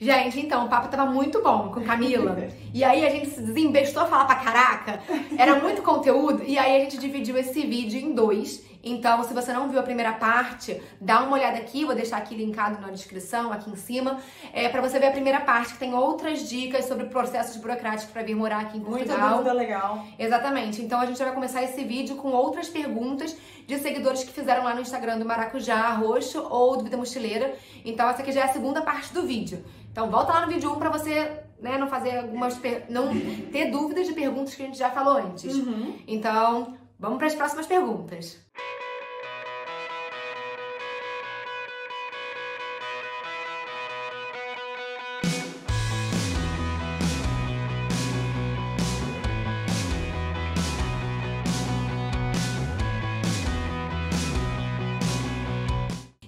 Gente, então, o papo tava muito bom com Camila. E aí a gente se desembestou a falar pra caraca. Era muito conteúdo. E aí a gente dividiu esse vídeo em 2. Então, se você não viu a primeira parte, dá uma olhada aqui. Vou deixar aqui linkado na descrição, aqui em cima. Pra você ver a primeira parte, que tem outras dicas sobre processos burocráticos pra vir morar aqui em Portugal. Muita dúvida legal. Exatamente. Então, a gente vai começar esse vídeo com outras perguntas de seguidores que fizeram lá no Instagram do Maracujá Roxo ou do Vida Mochileira. Então, essa aqui já é a segunda parte do vídeo. Então, volta lá no vídeo 1 pra você, né, não fazer não ter dúvidas de perguntas que a gente já falou antes. Então, vamos para as próximas perguntas.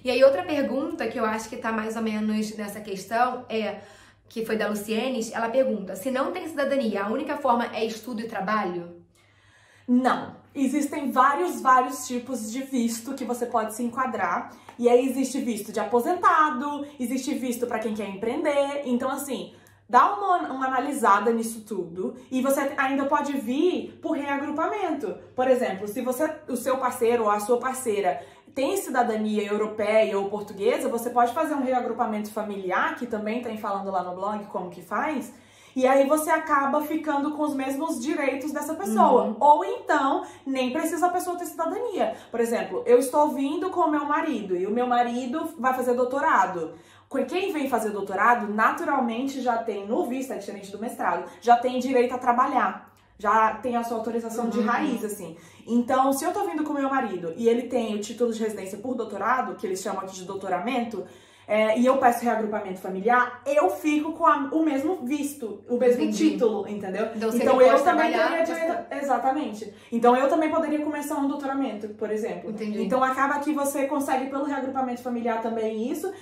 E aí, outra pergunta que eu acho que tá mais ou menos nessa questão que foi da Lucienes, ela pergunta, se não tem cidadania, a única forma é estudo e trabalho? Não. Existem vários tipos de visto que você pode se enquadrar. E aí existe visto de aposentado, existe visto para quem quer empreender. Então, assim, dá uma analisada nisso tudo e você ainda pode vir por reagrupamento. Por exemplo, se o seu parceiro ou a sua parceira tem cidadania europeia ou portuguesa, você pode fazer um reagrupamento familiar, que também tem falando lá no blog como que faz, e aí você acaba ficando com os mesmos direitos dessa pessoa. Ou então, nem precisa a pessoa ter cidadania. Por exemplo, eu estou vindo com o meu marido, e o meu marido vai fazer doutorado. Quem vem fazer doutorado, naturalmente já tem, no visto, é diferente do mestrado, já tem direito a trabalhar. Já tem a sua autorização de raiz, assim. Então, se eu tô vindo com meu marido e ele tem o título de residência por doutorado, que eles chamam aqui de doutoramento, e eu peço reagrupamento familiar, eu fico com o mesmo visto, o mesmo título, entendeu? Então eu também teria direito... Exatamente. Então eu também poderia começar um doutoramento, por exemplo. Entendi. Então acaba que você consegue pelo reagrupamento familiar também isso,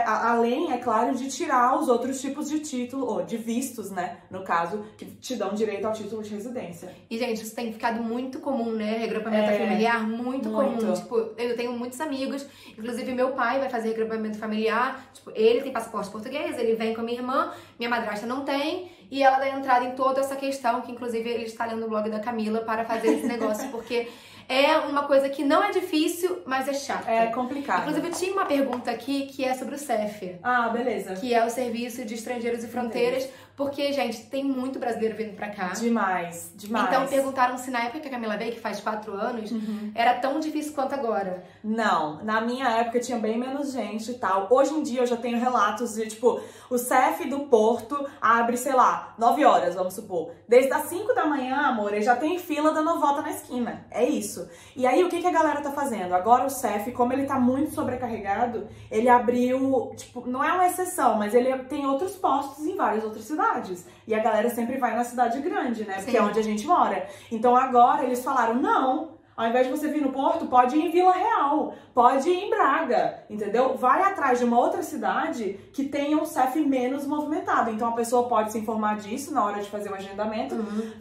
além, é claro, de tirar os outros tipos de título, ou de vistos, né, no caso, que te dão direito ao título de residência. E, gente, isso tem ficado muito comum, né? Reagrupamento familiar, muito comum. Tipo, eu tenho muitos amigos, inclusive meu pai vai fazer reagrupamento familiar. Tipo, ele tem passaporte português, ele vem com a minha irmã, minha madrasta não tem, e ela dá entrada em toda essa questão, que inclusive ele está lendo o blog da Camila para fazer esse negócio, porque é uma coisa que não é difícil, mas é chata. É complicado. Inclusive, eu tinha uma pergunta aqui que é sobre o CEF. Ah, beleza. Que é o Serviço de Estrangeiros e Fronteiras, porque, gente, tem muito brasileiro vindo pra cá. Demais. Então, perguntaram se na época que a Camila veio, que faz 4 anos, era tão difícil quanto agora. Não, na minha época tinha bem menos gente e tal. Hoje em dia eu já tenho relatos de, tipo, o CEF do Porto abre, sei lá, 9 horas, vamos supor. Desde as 5 da manhã, amor, já tem fila dando volta na esquina. É isso. E aí, o que a galera tá fazendo? Agora o CEF, como ele tá muito sobrecarregado, ele abriu, tipo, não é uma exceção, mas ele tem outros postos em várias outras cidades. E a galera sempre vai na cidade grande, né? Porque é onde a gente mora. Então agora eles falaram, não, ao invés de você vir no Porto, pode ir em Vila Real, pode ir em Braga, entendeu? Vai atrás de uma outra cidade que tenha um CEF menos movimentado. Então a pessoa pode se informar disso na hora de fazer o agendamento.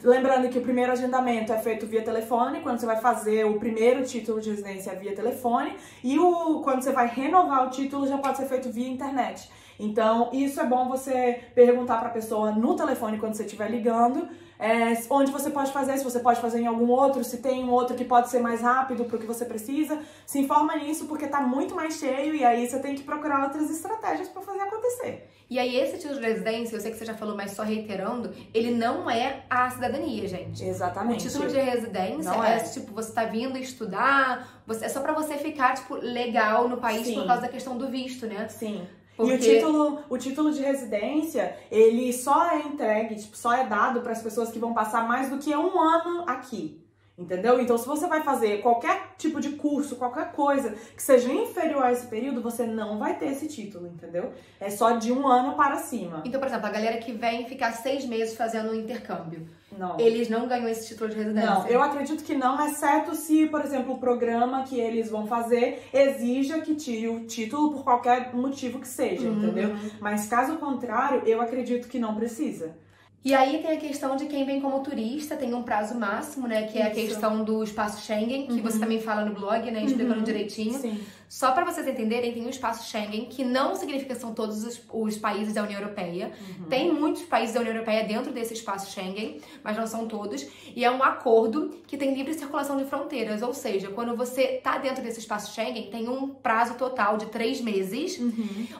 Lembrando que o primeiro agendamento é feito via telefone, quando você vai fazer o primeiro título de residência é via telefone, e quando você vai renovar o título já pode ser feito via internet. Então, isso é bom você perguntar para a pessoa no telefone quando você estiver ligando, onde você pode fazer, se você pode fazer em algum outro, se tem um outro que pode ser mais rápido para o que você precisa. Se informa nisso porque tá muito mais cheio e aí você tem que procurar outras estratégias para fazer acontecer. E aí, esse título de residência, eu sei que você já falou, mas só reiterando, ele não é a cidadania, gente. Exatamente. O título de residência tipo, você tá vindo estudar, é só pra você ficar, tipo, legal no país por causa da questão do visto, né? Sim. Porque... E o título de residência, ele só é entregue, tipo, só é dado para as pessoas que vão passar mais do que 1 ano aqui. Entendeu? Então, se você vai fazer qualquer tipo de curso, qualquer coisa que seja inferior a esse período, você não vai ter esse título, entendeu? É só de 1 ano para cima. Então, por exemplo, a galera que vem ficar 6 meses fazendo um intercâmbio, não. Eles não ganham esse título de residência? Não, eu acredito que não, exceto se, por exemplo, o programa que eles vão fazer exija que tire o título por qualquer motivo que seja, entendeu? Mas caso contrário, eu acredito que não precisa. E aí tem a questão de quem vem como turista, tem um prazo máximo, né? Que é a questão do espaço Schengen, que você também fala no blog, né? Explicando direitinho. Sim. Só para vocês entenderem, tem um espaço Schengen, que não significa que são todos os países da União Europeia. Tem muitos países da União Europeia dentro desse espaço Schengen, mas não são todos. E é um acordo que tem livre circulação de fronteiras, ou seja, quando você tá dentro desse espaço Schengen, tem um prazo total de 3 meses,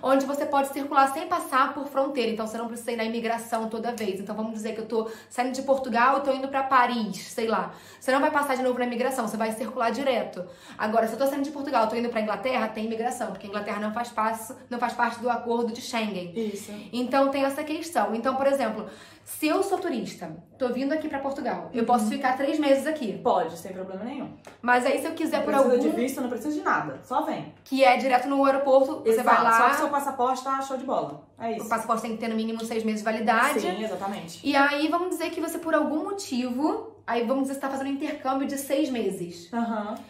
onde você pode circular sem passar por fronteira. Então você não precisa ir na imigração toda vez. Então vamos dizer que eu tô saindo de Portugal e tô indo para Paris, sei lá. Você não vai passar de novo na imigração, você vai circular direto. Agora, se eu tô saindo de Portugal, tô indo pra Inglaterra, tem imigração, porque a Inglaterra não faz parte do acordo de Schengen. Isso. Então tem essa questão. Então, por exemplo, se eu sou turista, tô vindo aqui pra Portugal, eu posso ficar 3 meses aqui. Pode, sem problema nenhum. Mas aí se eu quiser por algum... Não algum... precisa de visto, não precisa de nada, só vem. Que é direto no aeroporto, você vai lá... Só que seu passaporte tá show de bola, é isso. O passaporte tem que ter no mínimo 6 meses de validade. Sim, exatamente. E aí, vamos dizer que você, por algum motivo... Aí vamos dizer que você tá fazendo um intercâmbio de 6 meses.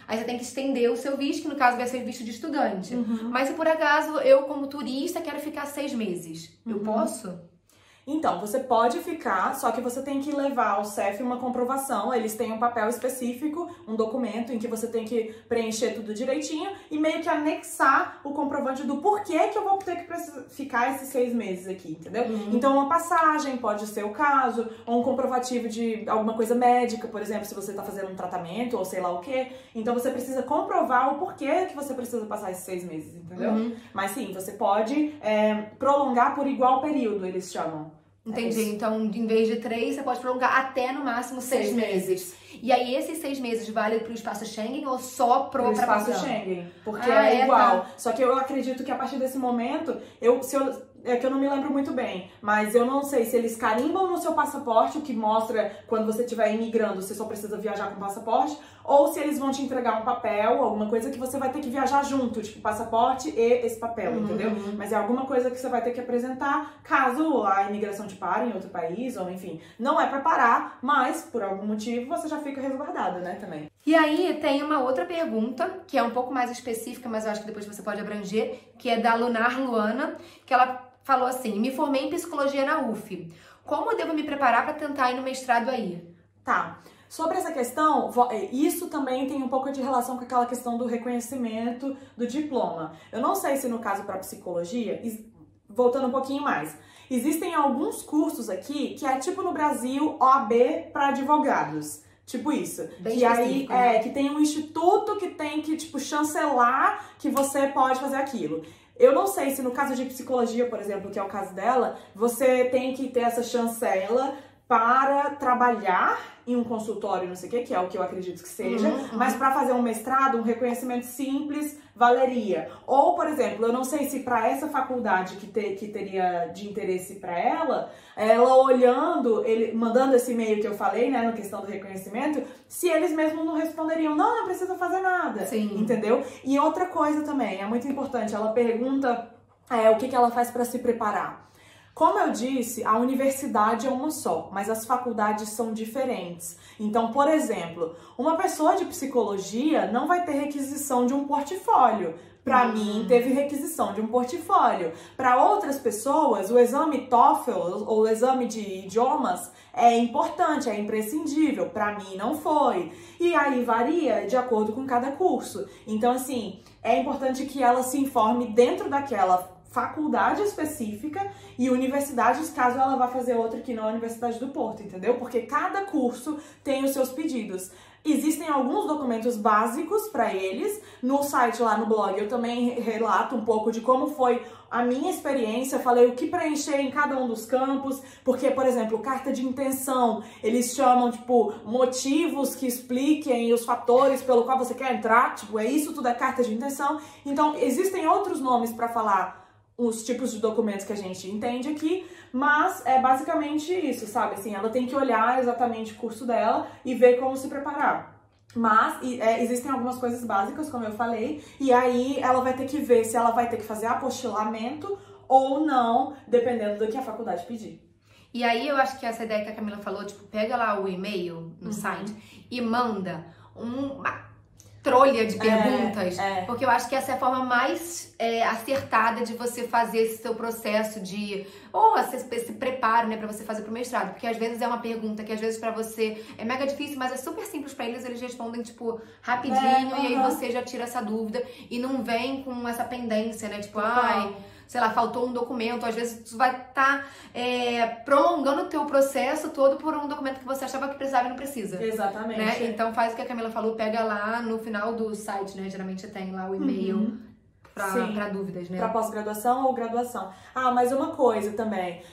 Aí você tem que estender o seu visto, que no caso vai ser visto de estudante. Mas se por acaso eu, como turista, quero ficar 6 meses, eu posso? Então, você pode ficar, só que você tem que levar ao CEF uma comprovação. Eles têm um papel específico, um documento em que você tem que preencher tudo direitinho e meio que anexar o comprovante do porquê que eu vou ter que ficar esses 6 meses aqui, entendeu? Então, uma passagem pode ser o caso, ou um comprovativo de alguma coisa médica, por exemplo, se você tá fazendo um tratamento ou sei lá o quê. Então, você precisa comprovar o porquê que você precisa passar esses 6 meses, entendeu? Mas sim, você pode prolongar por igual período, eles chamam. Entendi. Então, em vez de 3, você pode prolongar até no máximo 6 meses. E aí, esses 6 meses valem pro espaço Schengen ou só pro espaço Schengen? Porque é igual. Tá. Só que eu acredito que a partir desse momento, é que eu não me lembro muito bem, mas eu não sei se eles carimbam no seu passaporte, o que mostra quando você estiver imigrando, você só precisa viajar com passaporte, ou se eles vão te entregar um papel, alguma coisa que você vai ter que viajar junto, tipo passaporte e esse papel, entendeu? Mas é alguma coisa que você vai ter que apresentar caso a imigração te pare em outro país, ou enfim, não é pra parar, mas por algum motivo você já fica resguardado, né, também. E aí tem uma outra pergunta, que é um pouco mais específica, mas eu acho que depois você pode abranger, que é da Lunar Luana, que ela falou assim: me formei em psicologia na UF. Como eu devo me preparar para tentar ir no mestrado aí? Tá. Sobre essa questão, isso também tem um pouco de relação com aquela questão do reconhecimento do diploma. Eu não sei se no caso para psicologia, voltando um pouquinho mais, existem alguns cursos aqui que é tipo no Brasil OAB para advogados. Tipo isso. Bem que aí que tem um instituto que tem que, tipo, chancelar que você pode fazer aquilo. Eu não sei se no caso de psicologia, por exemplo, que é o caso dela, você tem que ter essa chancela para trabalhar em um consultório, não sei o que é o que eu acredito que seja, mas para fazer um mestrado, um reconhecimento simples valeria. Ou, por exemplo, eu não sei se para essa faculdade que teria de interesse para ela olhando, mandando esse e-mail que eu falei, né, na questão do reconhecimento, se eles mesmos não responderiam, não precisa fazer nada, entendeu? E outra coisa também, é muito importante, ela pergunta o que ela faz para se preparar. Como eu disse, a universidade é uma só, mas as faculdades são diferentes. Então, por exemplo, uma pessoa de psicologia não vai ter requisição de um portfólio. Para mim, teve requisição de um portfólio. Para outras pessoas, o exame TOEFL ou o exame de idiomas é importante, é imprescindível. Para mim, não foi. E aí varia de acordo com cada curso. Então, assim, é importante que ela se informe dentro daquela faculdade específica e universidades, caso ela vá fazer outra que não é a Universidade do Porto, entendeu? Porque cada curso tem os seus pedidos. Existem alguns documentos básicos para eles. No site lá no blog eu também relato um pouco de como foi a minha experiência, falei o que preencher em cada um dos campos, porque, por exemplo, carta de intenção, eles chamam, tipo, motivos que expliquem os fatores pelo qual você quer entrar, tipo, isso tudo é carta de intenção. Então, existem outros nomes para falar os tipos de documentos que a gente entende aqui, mas é basicamente isso, sabe? Assim, ela tem que olhar exatamente o curso dela e ver como se preparar. Mas existem algumas coisas básicas, como eu falei, e aí ela vai ter que ver se ela vai ter que fazer apostilamento ou não, dependendo do que a faculdade pedir. E aí eu acho que essa ideia que a Camila falou, tipo, pega lá o e-mail no site e manda trolha de perguntas, porque eu acho que essa é a forma mais acertada de você fazer esse seu processo de, ou esse preparo, né, pra você fazer pro mestrado, porque às vezes é uma pergunta que às vezes pra você é mega difícil, mas é super simples pra eles respondem, tipo, rapidinho, e aí você já tira essa dúvida e não vem com essa pendência, né, tipo, sei lá, faltou um documento, às vezes tu vai estar prolongando o teu processo todo por um documento que você achava que precisava e não precisa. Exatamente. Né? Então faz o que a Camila falou, pega lá no final do site, né? Geralmente tem lá o e-mail pra dúvidas, né? Pra pós-graduação ou graduação. Mas uma coisa também,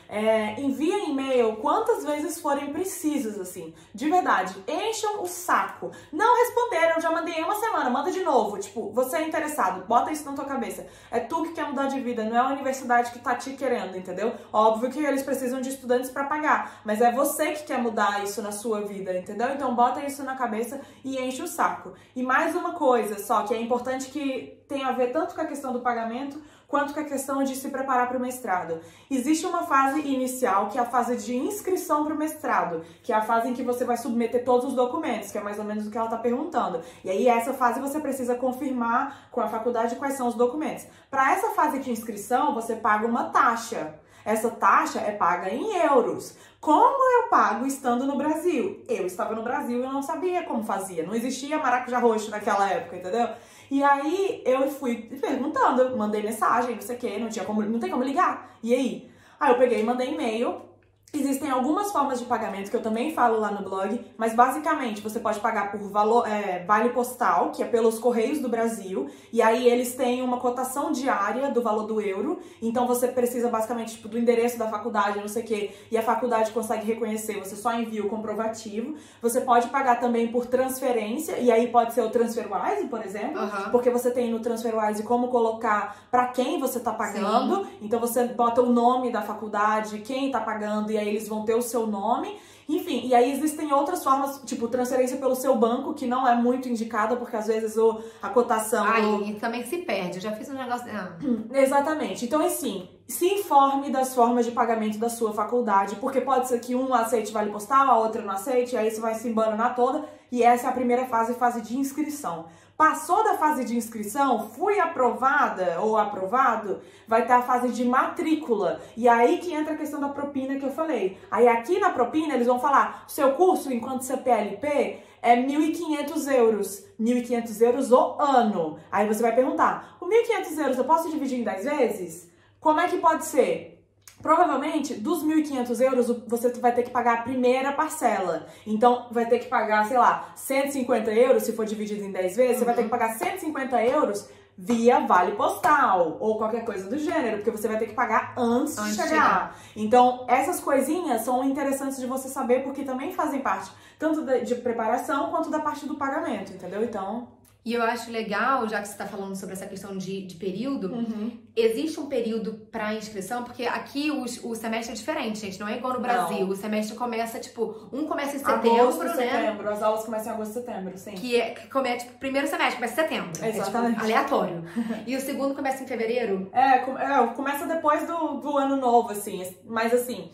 envia e-mail quantas vezes forem precisas, assim. De verdade, encham o saco. Não responderam, já mandei uma semana, manda de novo. Tipo, você é interessado, bota isso na tua cabeça. É tu que quer mudar de vida, não é a universidade que tá te querendo, entendeu? Óbvio que eles precisam de estudantes pra pagar, mas é você que quer mudar isso na sua vida, entendeu? Então bota isso na cabeça e enche o saco. E mais uma coisa só, que é importante, que tem a ver tanto com a questão do pagamento quanto com a questão de se preparar para o mestrado. Existe uma fase inicial, que é a fase de inscrição para o mestrado, que é a fase em que você vai submeter todos os documentos, que é mais ou menos o que ela está perguntando. E aí, essa fase você precisa confirmar com a faculdade quais são os documentos. Para essa fase de inscrição, você paga uma taxa. Essa taxa é paga em euros. Como eu pago estando no Brasil? Eu estava no Brasil e eu não sabia como fazia. Não existia maracujá roxo naquela época, entendeu? E aí eu fui perguntando, mandei mensagem, não sei o que, não tem como ligar. E aí? Aí eu peguei e mandei e-mail. Existem algumas formas de pagamento que eu também falo lá no blog, mas basicamente você pode pagar por vale postal, que é pelos Correios do Brasil, e aí eles têm uma cotação diária do valor do euro, então você precisa basicamente tipo, do endereço da faculdade, não sei o que, e a faculdade consegue reconhecer, você só envia o comprovativo. Você pode pagar também por transferência, e aí pode ser o TransferWise, por exemplo, porque você tem no TransferWise como colocar para quem você tá pagando, então você bota o nome da faculdade, quem tá pagando, e aí eles vão ter o seu nome, enfim, e aí existem outras formas, tipo transferência pelo seu banco, que não é muito indicada, porque às vezes a cotação... E também se perde, eu já fiz um negócio... Exatamente, então assim, se informe das formas de pagamento da sua faculdade, porque pode ser que um aceite vale postal, a outra não aceite, aí você vai se embananar toda, e essa é a primeira fase de inscrição. Passou da fase de inscrição, fui aprovada ou aprovado, vai ter a fase de matrícula. E aí que entra a questão da propina que eu falei. Aí aqui na propina eles vão falar, o seu curso enquanto CPLP é 1.500 euros. 1.500 euros o ano. Aí você vai perguntar, o 1.500 euros eu posso dividir em 10 vezes? Como é que pode ser? Provavelmente, dos 1.500 euros, você vai ter que pagar a primeira parcela. Então, vai ter que pagar, sei lá, 150 euros, se for dividido em 10 vezes, você vai ter que pagar 150 euros via vale postal, ou qualquer coisa do gênero, porque você vai ter que pagar antes de chegar. Então, essas coisinhas são interessantes de você saber, porque também fazem parte tanto de preparação, quanto da parte do pagamento, entendeu? Então... E eu acho legal, já que você tá falando sobre essa questão de período, existe um período pra inscrição, porque aqui o semestre é diferente, gente, não é igual no Brasil. O semestre começa, tipo, começa em setembro, agosto, né? setembro, as aulas começam em agosto e setembro, sim. Que começa, tipo, primeiro semestre começa em setembro. Exatamente. É, tipo, aleatório. E o segundo começa em fevereiro? Começa depois do ano novo, assim, mas assim...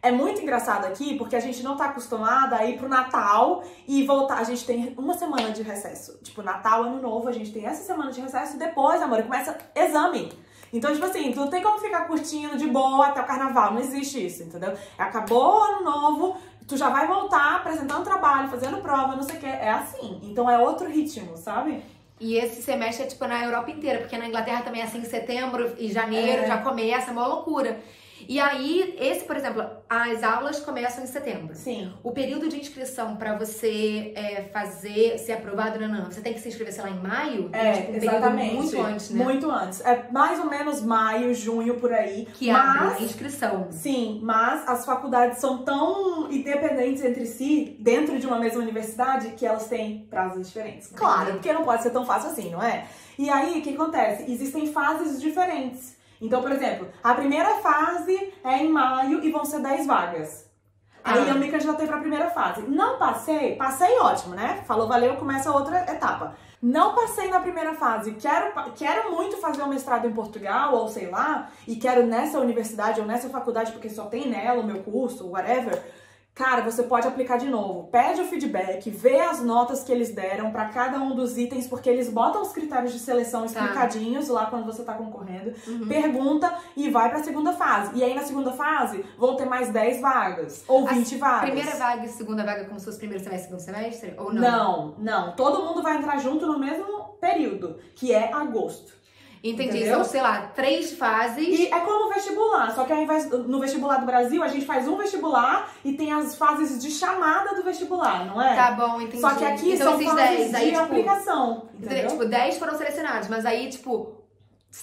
É muito engraçado aqui, porque a gente não tá acostumada a ir pro Natal e voltar. A gente tem uma semana de recesso. Tipo, Natal, Ano Novo, a gente tem essa semana de recesso e depois, amor, começa exame. Então, tipo assim, tu não tem como ficar curtindo de boa até o carnaval. Não existe isso, entendeu? Acabou o Ano Novo, tu já vai voltar apresentando trabalho, fazendo prova, não sei o que. É assim. Então, é outro ritmo, sabe? E esse semestre é, tipo, na Europa inteira, porque na Inglaterra também é assim, em setembro e janeiro já começa, é uma loucura. E aí, por exemplo, as aulas começam em setembro. Sim. O período de inscrição pra você ser aprovado, não, você tem que se inscrever, sei lá, em maio? Tipo, exatamente. Muito antes, né? Muito antes. É mais ou menos maio, junho, por aí. Que abre a inscrição. Sim, mas as faculdades são tão independentes entre si, dentro de uma mesma universidade, que elas têm prazos diferentes. Claro, porque não pode ser tão fácil assim, não é? E aí, o que acontece? Existem fases diferentes. Então, por exemplo, a primeira fase é em maio e vão ser 10 vagas. Aí eu me candidatei pra primeira fase. Não passei ótimo, né? Falou, valeu, começa outra etapa. Não passei na primeira fase, quero muito fazer um mestrado em Portugal, ou sei lá, e quero nessa universidade ou nessa faculdade, porque só tem nela o meu curso, whatever. cara, você pode aplicar de novo. Pede o feedback, vê as notas que eles deram pra cada um dos itens, porque eles botam os critérios de seleção explicadinhos lá quando você tá concorrendo. Pergunta e vai pra segunda fase. E aí na segunda fase vão ter mais 10 vagas ou 20 vagas. Primeira vaga e segunda vaga como se fosse primeiro semestre e segundo semestre? Ou não? Não, não. Todo mundo vai entrar junto no mesmo período, que é agosto. Entendi. Entendeu? São, sei lá, 3 fases. E é como vestibular, só que ao invés no vestibular do Brasil, a gente faz um vestibular e tem as fases de chamada do vestibular, não é? Tá bom, entendi. Só que aqui então, são fases de aplicação. Entendeu? Tipo, 10 foram selecionados, mas aí, tipo,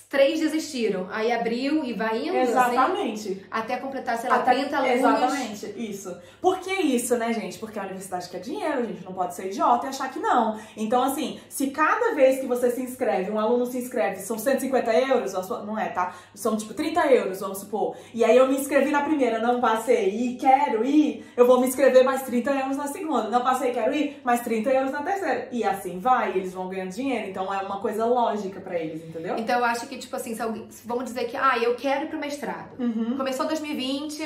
3 desistiram. Aí abriu e vai indo, exatamente. Assim, até completar, sei lá, 30 alunos. Exatamente, isso. Por que isso, né, gente? Porque a universidade quer dinheiro, a gente não pode ser idiota e achar que não. Então, assim, se cada vez que você se inscreve, um aluno se inscreve, são 150 euros, não é, tá? São, tipo, 30 euros, vamos supor. E aí eu me inscrevi na primeira, não passei e quero ir, eu vou me inscrever mais 30 euros na segunda. Não passei, quero ir, mais 30 euros na terceira. E assim vai, eles vão ganhando dinheiro. Então, é uma coisa lógica pra eles, entendeu? Então, eu acho que, tipo assim, vamos dizer que, eu quero ir pro mestrado. Começou 2020,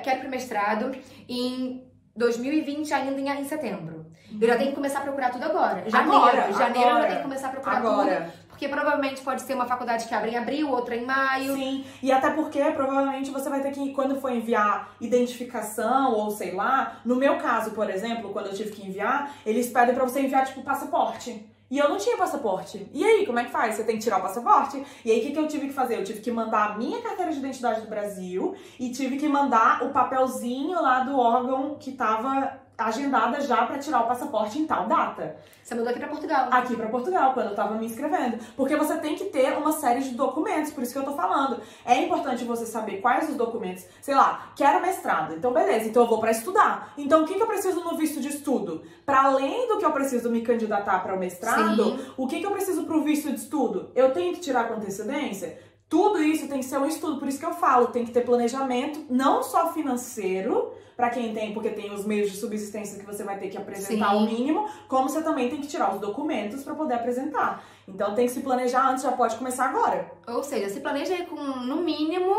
quero ir pro mestrado, em 2020 ainda em setembro. Eu já tenho que começar a procurar tudo agora. Janeiro eu já tenho que começar a procurar tudo. Porque provavelmente pode ser uma faculdade que abre em abril, outra em maio. Sim, e até porque provavelmente você vai ter que, quando for enviar identificação ou sei lá, no meu caso, por exemplo, quando eu tive que enviar, eles pedem pra você enviar, tipo, passaporte. E eu não tinha passaporte. E aí, como é que faz? Você tem que tirar o passaporte? E aí, o que eu tive que fazer? Eu tive que mandar a minha carteira de identidade do Brasil e tive que mandar o papelzinho lá do órgão que tava agendada já pra tirar o passaporte em tal data. Você mandou aqui pra Portugal. Aqui pra Portugal, quando eu tava me inscrevendo. Porque você tem que ter uma série de documentos, por isso que eu tô falando. É importante você saber quais os documentos. Sei lá, quero mestrado. Então, beleza, então eu vou pra estudar. Então, o que eu preciso no visto de estudo? Pra além do que eu preciso me candidatar para o mestrado, o que eu preciso pro visto de estudo? Eu tenho que tirar com antecedência? Tudo isso tem que ser um estudo, por isso que eu falo, tem que ter planejamento, não só financeiro, pra quem tem, porque tem os meios de subsistência que você vai ter que apresentar o mínimo, como você também tem que tirar os documentos pra poder apresentar. Então tem que se planejar antes, já pode começar agora. Ou seja, se planeja aí com, no mínimo,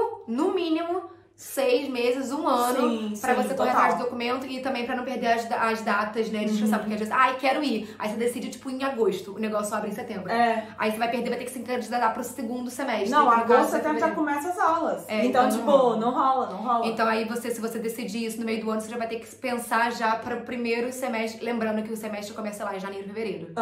6 meses, 1 ano, pra você correr atrás do documento e também pra não perder as datas, né, de inscrição. Porque às vezes, quero ir. Aí você decide, tipo, em agosto. O negócio abre em setembro. Aí você vai perder, vai ter que se candidatar pro segundo semestre. Não, agosto, setembro já começa as aulas. Então, tipo, não rola. Então aí se você decidir isso no meio do ano, você já vai ter que pensar já para o primeiro semestre. Lembrando que o semestre começa lá em janeiro, fevereiro.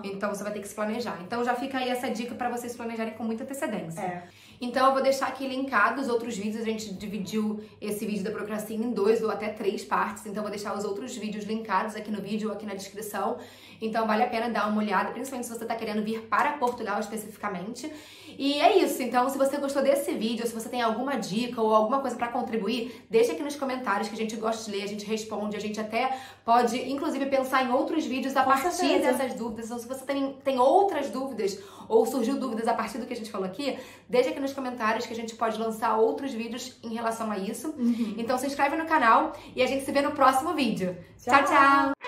Então você vai ter que se planejar. Então já fica aí essa dica pra vocês se planejarem com muita antecedência. Então eu vou deixar aqui linkado os outros vídeos. A gente dividiu esse vídeo da burocracia em 2 ou até 3 partes. Então eu vou deixar os outros vídeos linkados aqui no vídeo ou aqui na descrição. Então vale a pena dar uma olhada, principalmente se você tá querendo vir para Portugal especificamente. E é isso. Então se você gostou desse vídeo, se você tem alguma dica ou alguma coisa pra contribuir, deixa aqui nos comentários que a gente gosta de ler, a gente responde, a gente até pode, inclusive, pensar em outros vídeos a partir dessas dúvidas. Então se você tem outras dúvidas ou surgiu dúvidas a partir do que a gente falou aqui, deixa aqui nos comentários que a gente pode lançar outros vídeos em relação a isso. Então se inscreve no canal e a gente se vê no próximo vídeo. Tchau, tchau!